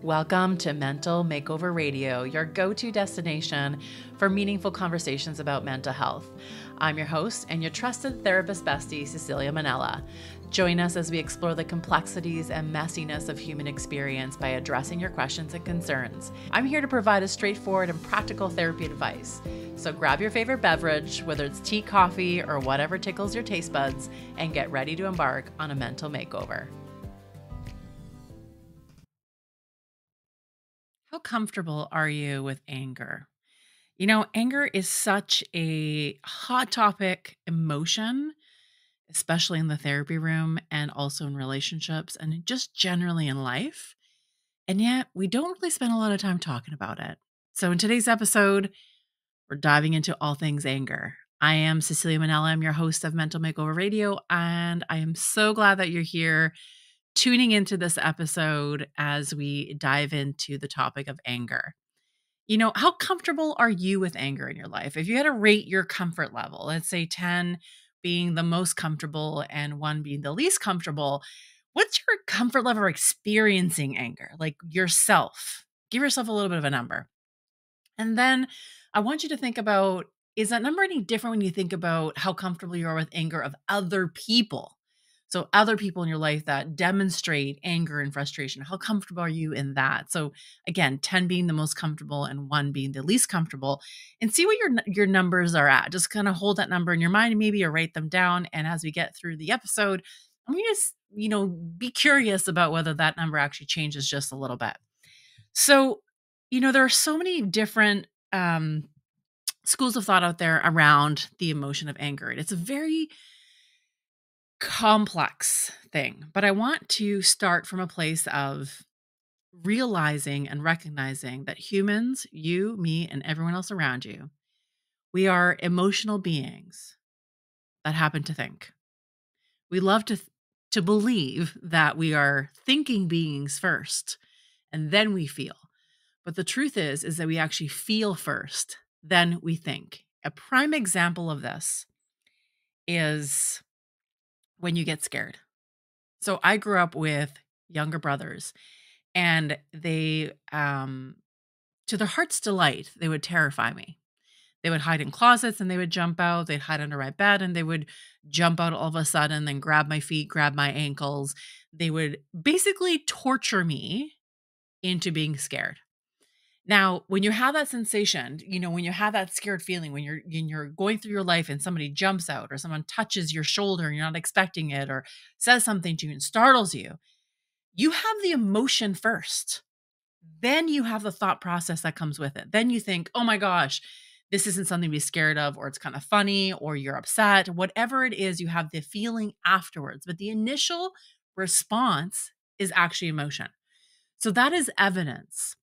Welcome to Mental Makeover Radio, your go-to destination for meaningful conversations about mental health. I'm your host and your trusted therapist bestie, Cecilia Mannella. Join us as we explore the complexities and messiness of human experience by addressing your questions and concerns. I'm here to provide a straightforward and practical therapy advice. So grab your favorite beverage, whether it's tea, coffee, or whatever tickles your taste buds, and get ready to embark on a mental makeover. How comfortable are you with anger? You know, anger is such a hot topic emotion, especially in the therapy room and also in relationships and just generally in life. And yet we don't really spend a lot of time talking about it. So in today's episode, we're diving into all things anger. I am Cecilia Mannella. I'm your host of Mental Makeover Radio, and I am so glad that you're here tuning into this episode as we dive into the topic of anger. You know, how comfortable are you with anger in your life? If you had to rate your comfort level, let's say 10 being the most comfortable and 1 being the least comfortable, what's your comfort level of experiencing anger? Like yourself. Give yourself a little bit of a number. And then I want you to think about, is that number any different when you think about how comfortable you are with anger of other people? So other people in your life that demonstrate anger and frustration, how comfortable are you in that? So again, 10 being the most comfortable and 1 being the least comfortable, and see what your numbers are at. Just kind of hold that number in your mind and maybe you write them down. And as we get through the episode, I'm going to, be curious about whether that number actually changes just a little bit. So, there are so many different schools of thought out there around the emotion of anger. And it's a very complex thing, but I want to start from a place of realizing and recognizing that humans, you, me, and everyone else around you, we are emotional beings that happen to think. We love to believe that we are thinking beings first, and then we feel. But the truth is that we actually feel first, then we think. A prime example of this is when you get scared. So I grew up with younger brothers, and they, to their heart's delight, they would terrify me. They would hide in closets and they would jump out. They'd hide under my bed and they would jump out all of a sudden, then grab my feet, grab my ankles. They would basically torture me into being scared. Now, when you have that sensation, when you have that scared feeling, when you're going through your life and somebody jumps out or someone touches your shoulder and you're not expecting it or says something to you and startles you, you have the emotion first. Then you have the thought process that comes with it. Then you think, oh my gosh, this isn't something to be scared of, or it's kind of funny, or you're upset. Whatever it is, you have the feeling afterwards. But the initial response is actually emotion. So that is evidence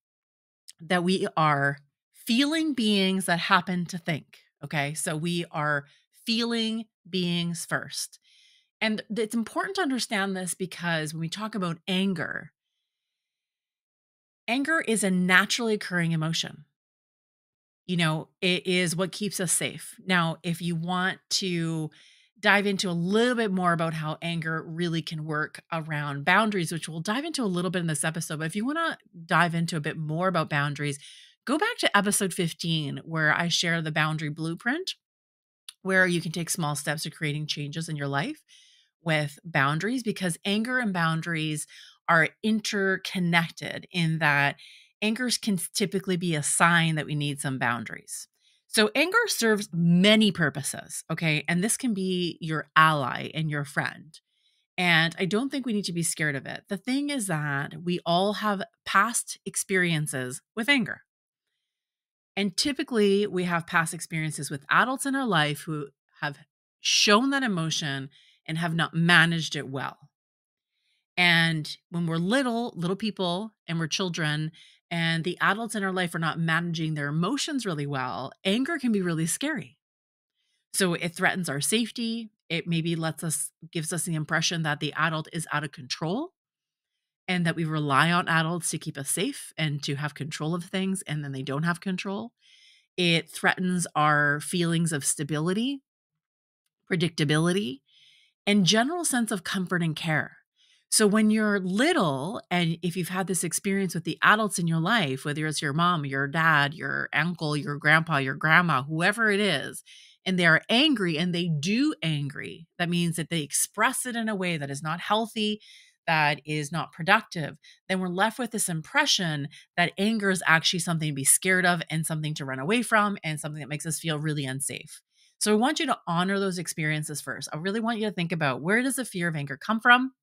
that we are feeling beings that happen to think. Okay. So we are feeling beings first. And it's important to understand this because when we talk about anger is a naturally occurring emotion. It is what keeps us safe. Now, if you want to dive into a little bit more about how anger really can work around boundaries, which we'll dive into a little bit in this episode, but if you want to dive into a bit more about boundaries, go back to episode 15, where I share the boundary blueprint, where you can take small steps to creating changes in your life with boundaries, because anger and boundaries are interconnected in that anger can typically be a sign that we need some boundaries. So anger serves many purposes, okay? And this can be your ally and your friend. And I don't think we need to be scared of it. The thing is that we all have past experiences with anger. And typically we have past experiences with adults in our life who have shown that emotion and have not managed it well. And when we're little people and we're children and the adults in our life are not managing their emotions really well, anger can be really scary. So it threatens our safety. It maybe gives us the impression that the adult is out of control and that we rely on adults to keep us safe and to have control of things, and then they don't have control. It threatens our feelings of stability, predictability, and general sense of comfort and care. So when you're little, and if you've had this experience with the adults in your life, whether it's your mom, your dad, your uncle, your grandpa, your grandma, whoever it is, and they're angry and they do angry, that means that they express it in a way that is not healthy, that is not productive, then we're left with this impression that anger is actually something to be scared of and something to run away from and something that makes us feel really unsafe. So I want you to honor those experiences first. I really want you to think about, where does the fear of anger come from?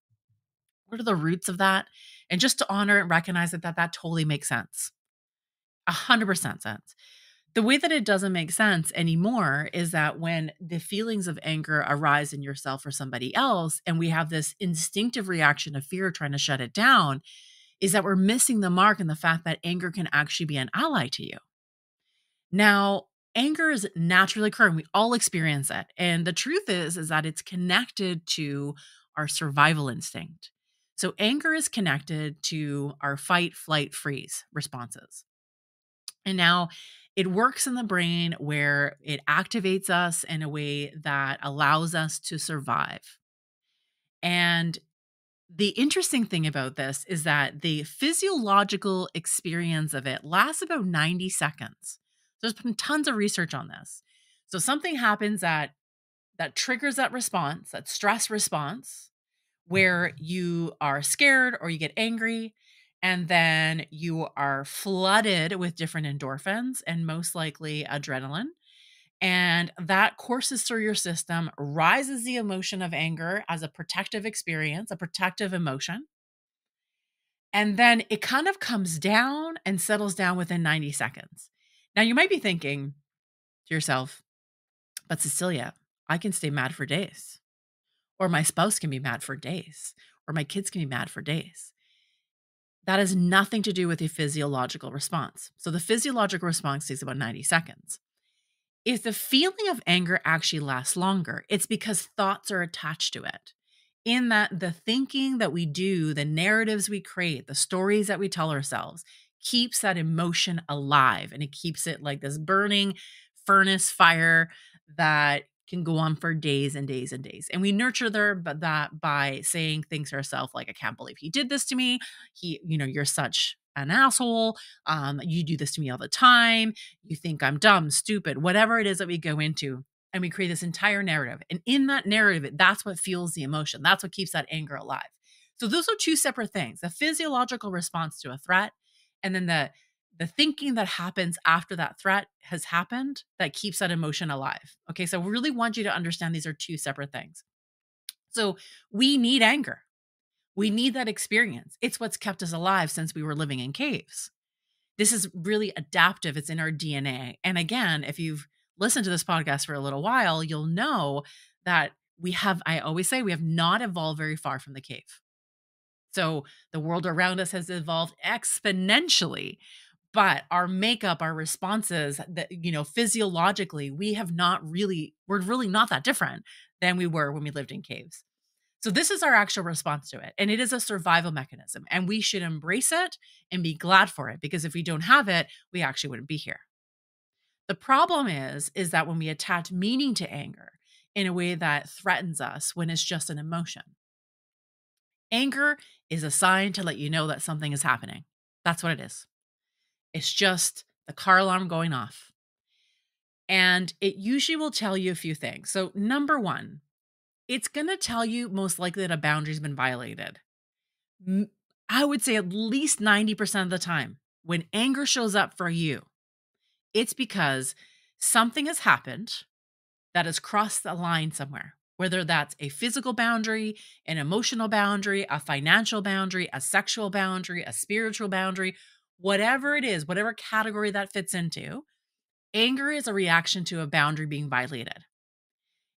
What are the roots of that? And just to honor and recognize that totally makes sense. 100% sense. The way that it doesn't make sense anymore is that when the feelings of anger arise in yourself or somebody else, and we have this instinctive reaction of fear trying to shut it down, is that we're missing the mark in the fact that anger can actually be an ally to you. Now, anger is naturally occurring. We all experience it. And the truth is that it's connected to our survival instinct. So anger is connected to our fight, flight, freeze responses. And now it works in the brain where it activates us in a way that allows us to survive. And the interesting thing about this is that the physiological experience of it lasts about 90 seconds. There's been tons of research on this. So something happens that triggers that response, that stress response, where you are scared or you get angry, and then you are flooded with different endorphins and most likely adrenaline. And that courses through your system, rises the emotion of anger as a protective experience, a protective emotion. And then it kind of comes down and settles down within 90 seconds. Now, you might be thinking to yourself, but Cecilia, I can stay mad for days, or my spouse can be mad for days, or my kids can be mad for days. That has nothing to do with the physiological response. So the physiological response takes about 90 seconds. If the feeling of anger actually lasts longer, it's because thoughts are attached to it. In that, the thinking that we do, the narratives we create, the stories that we tell ourselves keeps that emotion alive, and it keeps it like this burning furnace fire that can go on for days and days and days. And we nurture that by saying things to ourselves like, I can't believe he did this to me. You're such an asshole. You do this to me all the time. You think I'm dumb, stupid, whatever it is that we go into. And we create this entire narrative. And in that narrative, that's what fuels the emotion. That's what keeps that anger alive. So those are two separate things: the physiological response to a threat, and then the thinking that happens after that threat has happened that keeps that emotion alive. Okay, so we really want you to understand these are two separate things. So we need anger. We need that experience. It's what's kept us alive since we were living in caves. This is really adaptive. It's in our DNA. And again, if you've listened to this podcast for a little while, you'll know that I always say, we have not evolved very far from the cave. So the world around us has evolved exponentially, but our makeup, our responses, that, physiologically, we're really not that different than we were when we lived in caves. So this is our actual response to it. And it is a survival mechanism, and we should embrace it and be glad for it, because if we don't have it, we actually wouldn't be here. The problem is that when we attach meaning to anger in a way that threatens us when it's just an emotion. Anger is a sign to let you know that something is happening. That's what it is. It's just the car alarm going off. And it usually will tell you a few things. So number one, it's going to tell you most likely that a boundary's been violated. I would say at least 90% of the time, when anger shows up for you, it's because something has happened that has crossed the line somewhere, whether that's a physical boundary, an emotional boundary, a financial boundary, a sexual boundary, a spiritual boundary, whatever it is, whatever category that fits into. Anger is a reaction to a boundary being violated.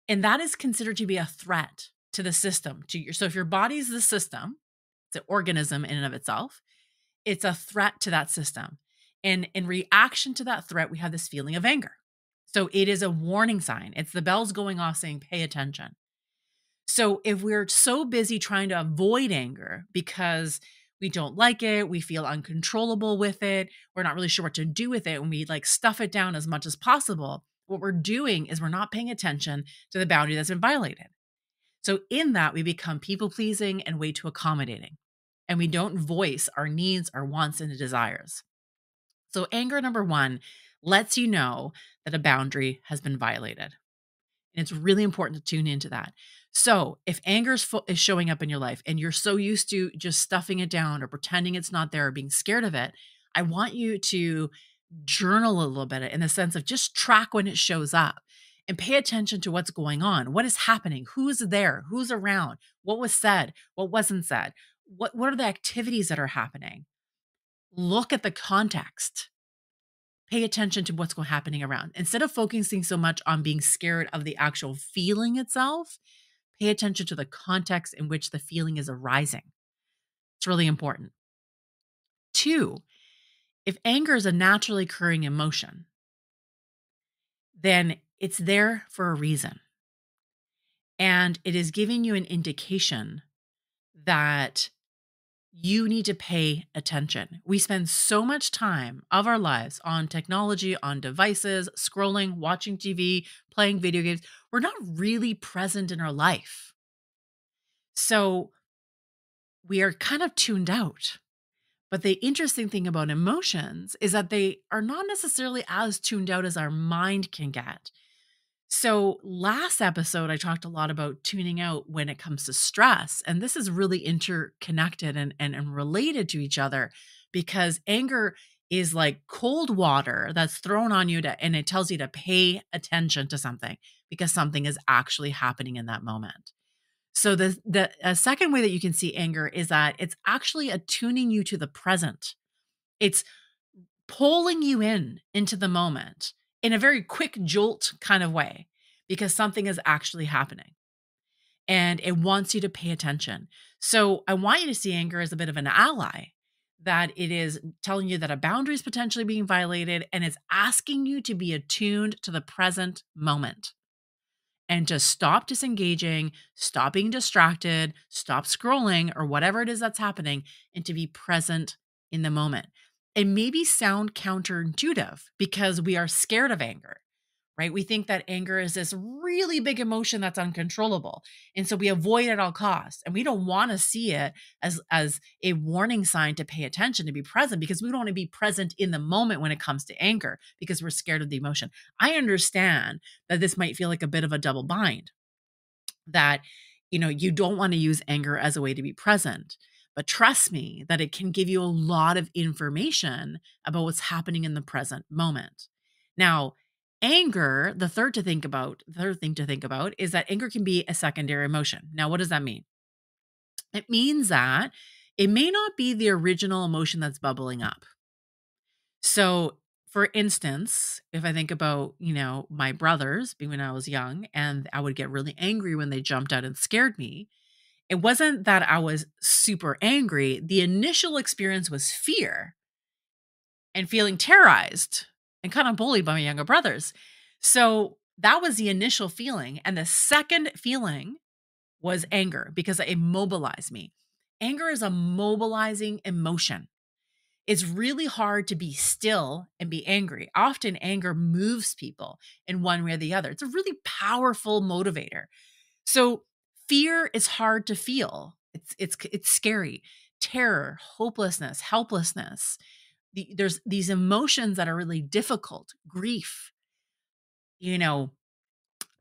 And that is considered to be a threat to the system. So if your body is the system, it's an organism in and of itself, it's a threat to that system. And in reaction to that threat, we have this feeling of anger. So it is a warning sign. It's the bells going off saying, pay attention. So if we're so busy trying to avoid anger because we don't like it, we feel uncontrollable with it, we're not really sure what to do with it, and we stuff it down as much as possible, what we're doing is we're not paying attention to the boundary that's been violated. So in that, we become people pleasing and way too accommodating. And we don't voice our needs, our wants, and desires. So anger number one lets you know that a boundary has been violated. And it's really important to tune into that. So if anger is showing up in your life and you're so used to just stuffing it down or pretending it's not there or being scared of it, I want you to journal a little bit in the sense of just track when it shows up and pay attention to what's going on. What is happening? Who's there? Who's around? What was said? What wasn't said? What are the activities that are happening? Look at the context. Pay attention to what's going happening around. Instead of focusing so much on being scared of the actual feeling itself, pay attention to the context in which the feeling is arising. It's really important. Two, if anger is a naturally occurring emotion, then it's there for a reason. And it is giving you an indication that you need to pay attention. We spend so much time of our lives on technology, on devices, scrolling, watching TV, playing video games. We're not really present in our life. So we are kind of tuned out. But the interesting thing about emotions is that they are not necessarily as tuned out as our mind can get. So, last episode, I talked a lot about tuning out when it comes to stress. And this is really interconnected and related to each other because anger is like cold water that's thrown on you and it tells you to pay attention to something because something is actually happening in that moment. So, the second way that you can see anger is that it's actually attuning you to the present. It's pulling you into the moment in a very quick jolt kind of way because something is actually happening and it wants you to pay attention. So I want you to see anger as a bit of an ally, that it is telling you that a boundary is potentially being violated and it's asking you to be attuned to the present moment and to stop disengaging, stop being distracted, stop scrolling or whatever it is that's happening, and to be present in the moment. It maybe sound counterintuitive because we are scared of anger, right? We think that anger is this really big emotion that's uncontrollable. And so we avoid it at all costs. And we don't want to see it as a warning sign to pay attention, to be present, because we don't want to be present in the moment when it comes to anger because we're scared of the emotion. I understand that this might feel like a bit of a double bind, that you don't want to use anger as a way to be present. But trust me that it can give you a lot of information about what's happening in the present moment. Now, anger, the third thing to think about is that anger can be a secondary emotion. Now, what does that mean? It means that it may not be the original emotion that's bubbling up. So, for instance, if I think about, my brothers when I was young and I would get really angry when they jumped out and scared me, it wasn't that I was super angry. The initial experience was fear and feeling terrorized and kind of bullied by my younger brothers. So that was the initial feeling. And the second feeling was anger because it immobilized me. Anger is a mobilizing emotion. It's really hard to be still and be angry. Often anger moves people in one way or the other. It's a really powerful motivator. So fear is hard to feel. It's scary. Terror, hopelessness, helplessness. There's these emotions that are really difficult. Grief, you know,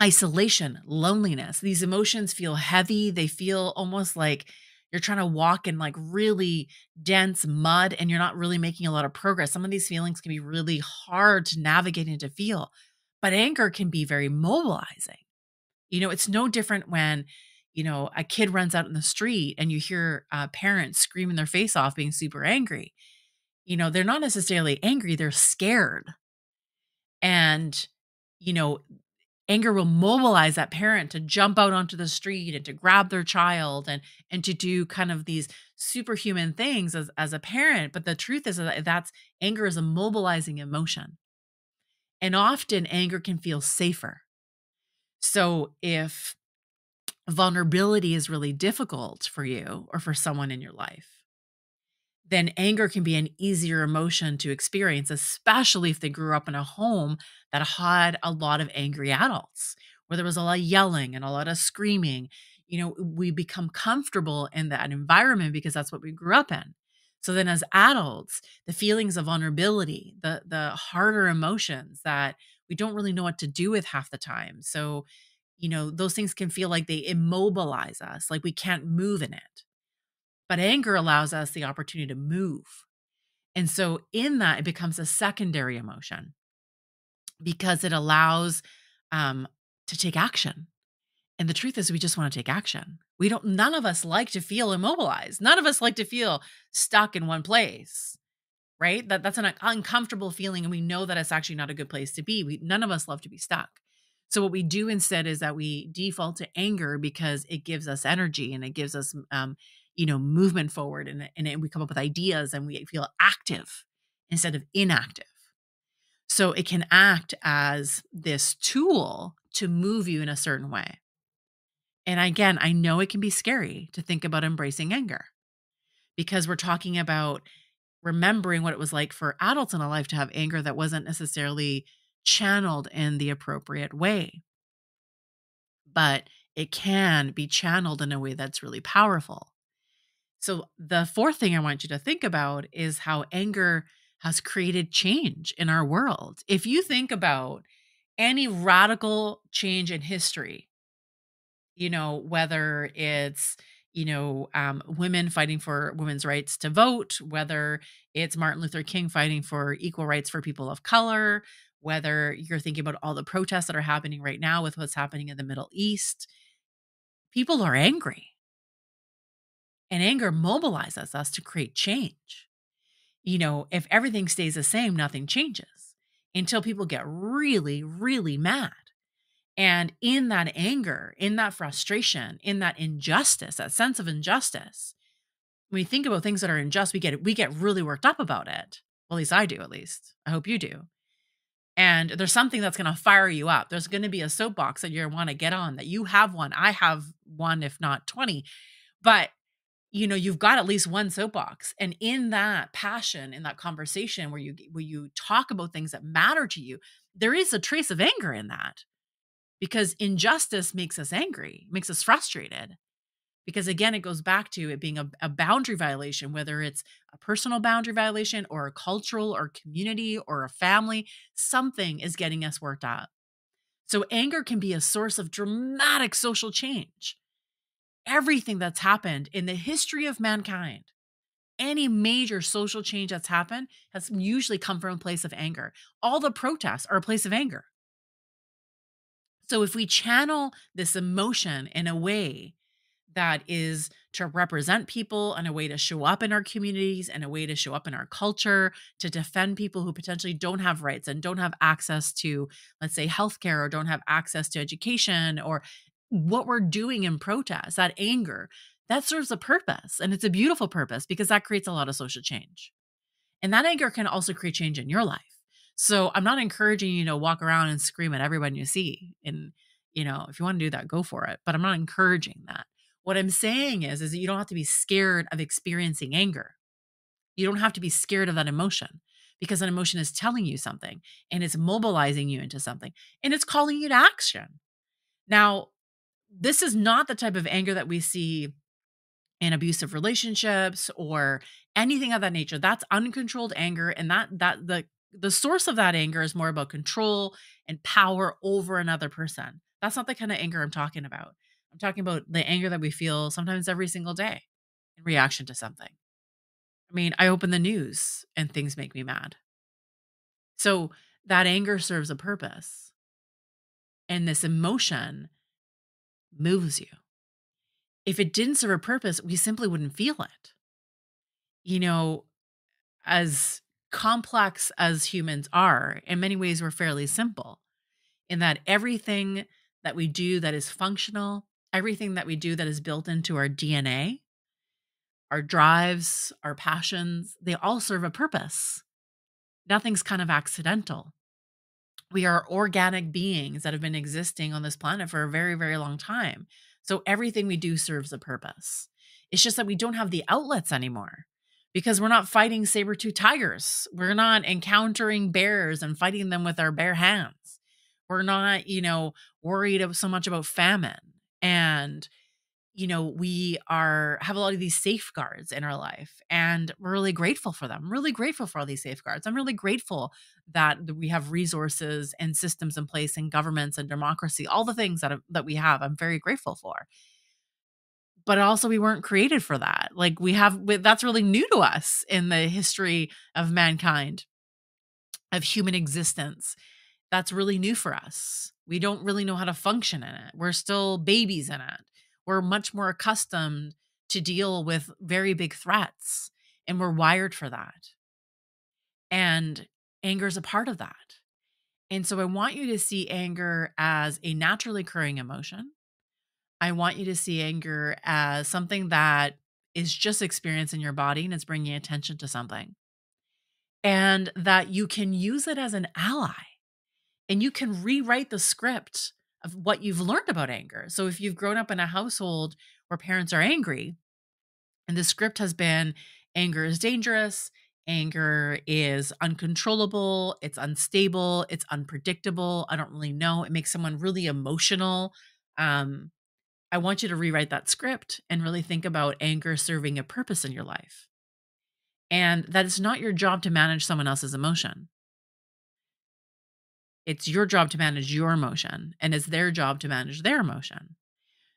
isolation, loneliness. These emotions feel heavy. They feel almost like you're trying to walk in like really dense mud and you're not really making a lot of progress. Some of these feelings can be really hard to navigate and to feel, but anger can be very mobilizing. It's no different when, a kid runs out in the street and you hear parents screaming their face off, being super angry. They're not necessarily angry, they're scared. And, you know, anger will mobilize that parent to jump out onto the street and to grab their child and to do kind of these superhuman things as a parent. But the truth is that anger is a mobilizing emotion. And often anger can feel safer. So if vulnerability is really difficult for you or for someone in your life, then anger can be an easier emotion to experience, especially if they grew up in a home that had a lot of angry adults, where there was a lot of yelling and a lot of screaming. we become comfortable in that environment because that's what we grew up in. So then as adults, the feelings of vulnerability, the harder emotions that we don't really know what to do with half the time. So, those things can feel like they immobilize us, like we can't move in it. But anger allows us the opportunity to move. And so in that, it becomes a secondary emotion because it allows um, to take action. And the truth is, we just want to take action. None of us like to feel immobilized. None of us like to feel stuck in one place, right? That's an uncomfortable feeling. And we know that it's actually not a good place to be. None of us love to be stuck. So what we do instead is that we default to anger because it gives us energy and it gives us, movement forward, and we come up with ideas and we feel active instead of inactive. So it can act as this tool to move you in a certain way. And again, I know it can be scary to think about embracing anger because we're talking about remembering what it was like for adults in a life to have anger that wasn't necessarily channeled in the appropriate way. But it can be channeled in a way that's really powerful. So the fourth thing I want you to think about is how anger has created change in our world. If you think about any radical change in history, whether it's, women fighting for women's rights to vote, whether it's Martin Luther King fighting for equal rights for people of color, whether you're thinking about all the protests that are happening right now with what's happening in the Middle East, people are angry. And anger mobilizes us to create change. If everything stays the same, nothing changes until people get really, really mad. And in that anger, in that frustration, in that injustice, that sense of injustice, when we think about things that are unjust, we get really worked up about it. Well, at least I do, at least. I hope you do. And there's something that's going to fire you up. There's going to be a soapbox that you want to get on, that you have one. I have one, if not 20. But you've got at least one soapbox. And in that passion, in that conversation where you talk about things that matter to you, there is a trace of anger in that. Because injustice makes us angry, makes us frustrated. Because again, it goes back to it being a boundary violation, whether it's a personal boundary violation or a cultural or community or a family, something is getting us worked up. So anger can be a source of dramatic social change. Everything that's happened in the history of mankind, any major social change that's happened has usually come from a place of anger. All the protests are a place of anger. So if we channel this emotion in a way that is to represent people, and a way to show up in our communities, and a way to show up in our culture, to defend people who potentially don't have rights and don't have access to, let's say, healthcare, or don't have access to education, or what we're doing in protest, that anger, that serves a purpose. And it's a beautiful purpose because that creates a lot of social change. And that anger can also create change in your life. So I'm not encouraging you to walk around and scream at everyone you see. And, if you want to do that, go for it. But I'm not encouraging that. What I'm saying is that you don't have to be scared of experiencing anger. You don't have to be scared of that emotion, because that emotion is telling you something, and it's mobilizing you into something, and it's calling you to action. Now, this is not the type of anger that we see in abusive relationships or anything of that nature. That's uncontrolled anger. And the source of that anger is more about control and power over another person. That's not the kind of anger I'm talking about. I'm talking about the anger that we feel sometimes every single day in reaction to something. I mean, I open the news and things make me mad. So that anger serves a purpose. And this emotion moves you. If it didn't serve a purpose, we simply wouldn't feel it. As complex as humans are, in many ways, we're fairly simple in that everything that we do that is functional, everything that we do that is built into our DNA, our drives, our passions, they all serve a purpose. Nothing's kind of accidental. We are organic beings that have been existing on this planet for a very, very long time. So everything we do serves a purpose. It's just that we don't have the outlets anymore because we're not fighting saber-toothed tigers. We're not encountering bears and fighting them with our bare hands. We're not, worried so much about famine and we have a lot of these safeguards in our life, and we're really grateful for them. I'm really grateful for all these safeguards. I'm really grateful that we have resources and systems in place and governments and democracy, all the things that we have. I'm very grateful for. But also we weren't created for that. Like that's really new to us in the history of mankind, of human existence. That's really new for us. We don't really know how to function in it. We're still babies in it. We're much more accustomed to deal with very big threats, and we're wired for that. And anger is a part of that. And so I want you to see anger as a naturally occurring emotion. I want you to see anger as something that is just experienced in your body and it's bringing attention to something. And that you can use it as an ally. And you can rewrite the script of what you've learned about anger. So if you've grown up in a household where parents are angry, and the script has been anger is dangerous, anger is uncontrollable, it's unstable, it's unpredictable, I don't really know, it makes someone really emotional. Um, I want you to rewrite that script and really think about anger serving a purpose in your life. And that it's not your job to manage someone else's emotion. It's your job to manage your emotion, and it's their job to manage their emotion.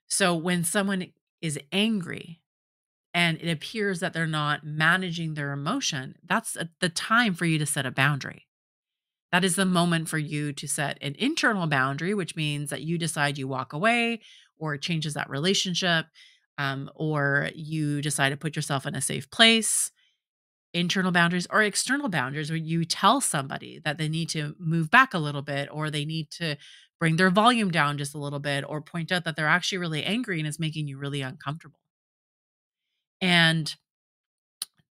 So when someone is angry and it appears that they're not managing their emotion, that's the time for you to set a boundary. That is the moment for you to set an internal boundary, which means that you decide you walk away, or it changes that relationship, or you decide to put yourself in a safe place. Internal boundaries or external boundaries, where you tell somebody that they need to move back a little bit, or they need to bring their volume down just a little bit, or point out that they're actually really angry and it's making you really uncomfortable. And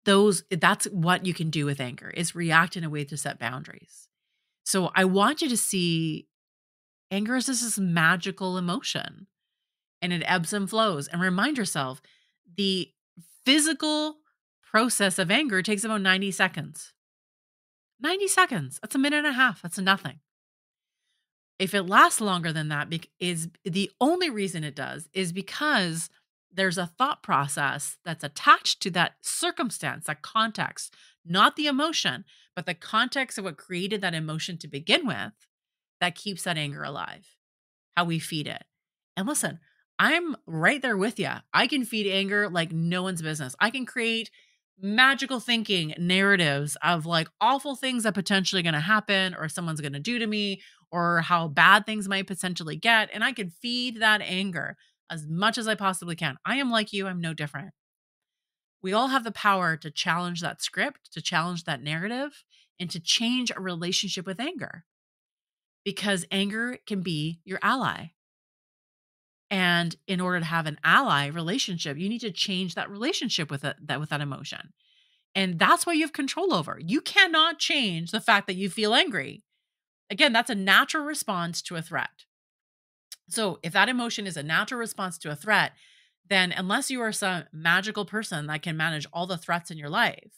that's what you can do with anger, is react in a way to set boundaries. So I want you to see anger as this magical emotion, and it ebbs and flows, and remind yourself the physical process of anger takes about 90 seconds. 90 seconds. That's a minute and a half. That's nothing. If it lasts longer than that, is the only reason it does is because there's a thought process that's attached to that circumstance, that context, not the emotion, but the context of what created that emotion to begin with, that keeps that anger alive, how we feed it. And listen, I'm right there with you. I can feed anger like no one's business. I can create magical thinking narratives of like awful things that potentially going to happen, or someone's going to do to me, or how bad things might potentially get. And I can feed that anger as much as I possibly can. I am like you. I'm no different. We all have the power to challenge that script, to challenge that narrative, and to change a relationship with anger, because anger can be your ally. And in order to have an ally relationship, you need to change that relationship with that emotion. And that's what you have control over. You cannot change the fact that you feel angry. Again, that's a natural response to a threat. So if that emotion is a natural response to a threat, then unless you are some magical person that can manage all the threats in your life,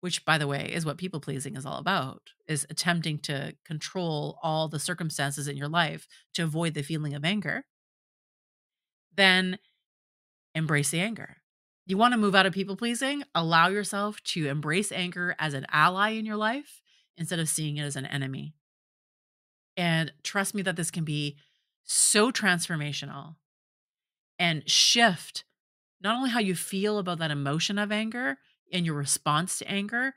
which by the way is what people pleasing is all about, is attempting to control all the circumstances in your life to avoid the feeling of anger, then embrace the anger. You want to move out of people pleasing? Allow yourself to embrace anger as an ally in your life instead of seeing it as an enemy. And trust me that this can be so transformational and shift not only how you feel about that emotion of anger and your response to anger,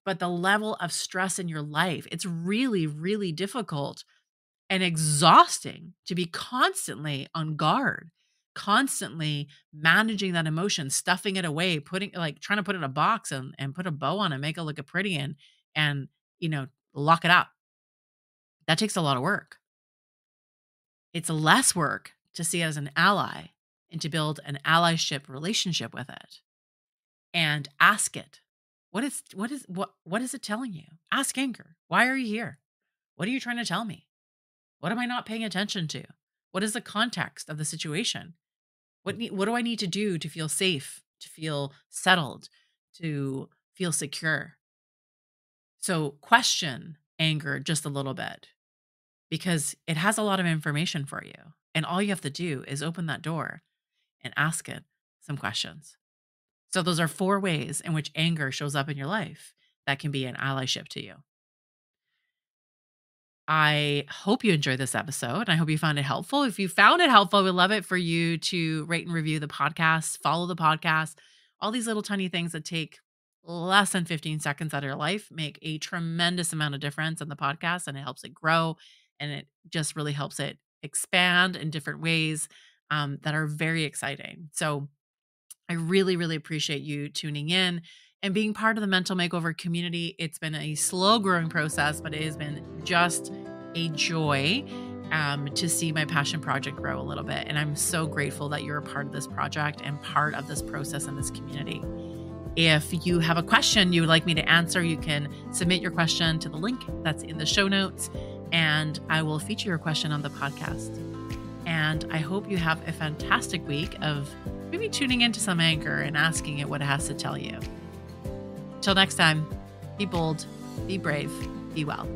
but the level of stress in your life. It's really, really difficult and exhausting to be constantly on guard, constantly managing that emotion, stuffing it away, trying to put it in a box and put a bow on it, make it look pretty, and lock it up. That takes a lot of work. It's less work to see it as an ally and to build an allyship relationship with it, and ask it. What is it telling you? Ask anger. Why are you here? What are you trying to tell me? What am I not paying attention to? What is the context of the situation? What do I need to do to feel safe, to feel settled, to feel secure? So question anger just a little bit, because it has a lot of information for you. And all you have to do is open that door and ask it some questions. So those are 4 ways in which anger shows up in your life that can be an allyship to you. I hope you enjoyed this episode, and I hope you found it helpful. If you found it helpful, we'd love it for you to rate and review the podcast, follow the podcast. All these little tiny things that take less than 15 seconds out of your life make a tremendous amount of difference in the podcast, and it helps it grow, and it just really helps it expand in different ways that are very exciting. So I really, really appreciate you tuning in and being part of the Mental Makeover community. It's been a slow growing process, but it has been just a joy to see my passion project grow a little bit. And I'm so grateful that you're a part of this project and part of this process and this community. If you have a question you would like me to answer, you can submit your question to the link that's in the show notes, and I will feature your question on the podcast. And I hope you have a fantastic week of maybe tuning into some anger and asking it what it has to tell you. Till next time, be bold, be brave, be well.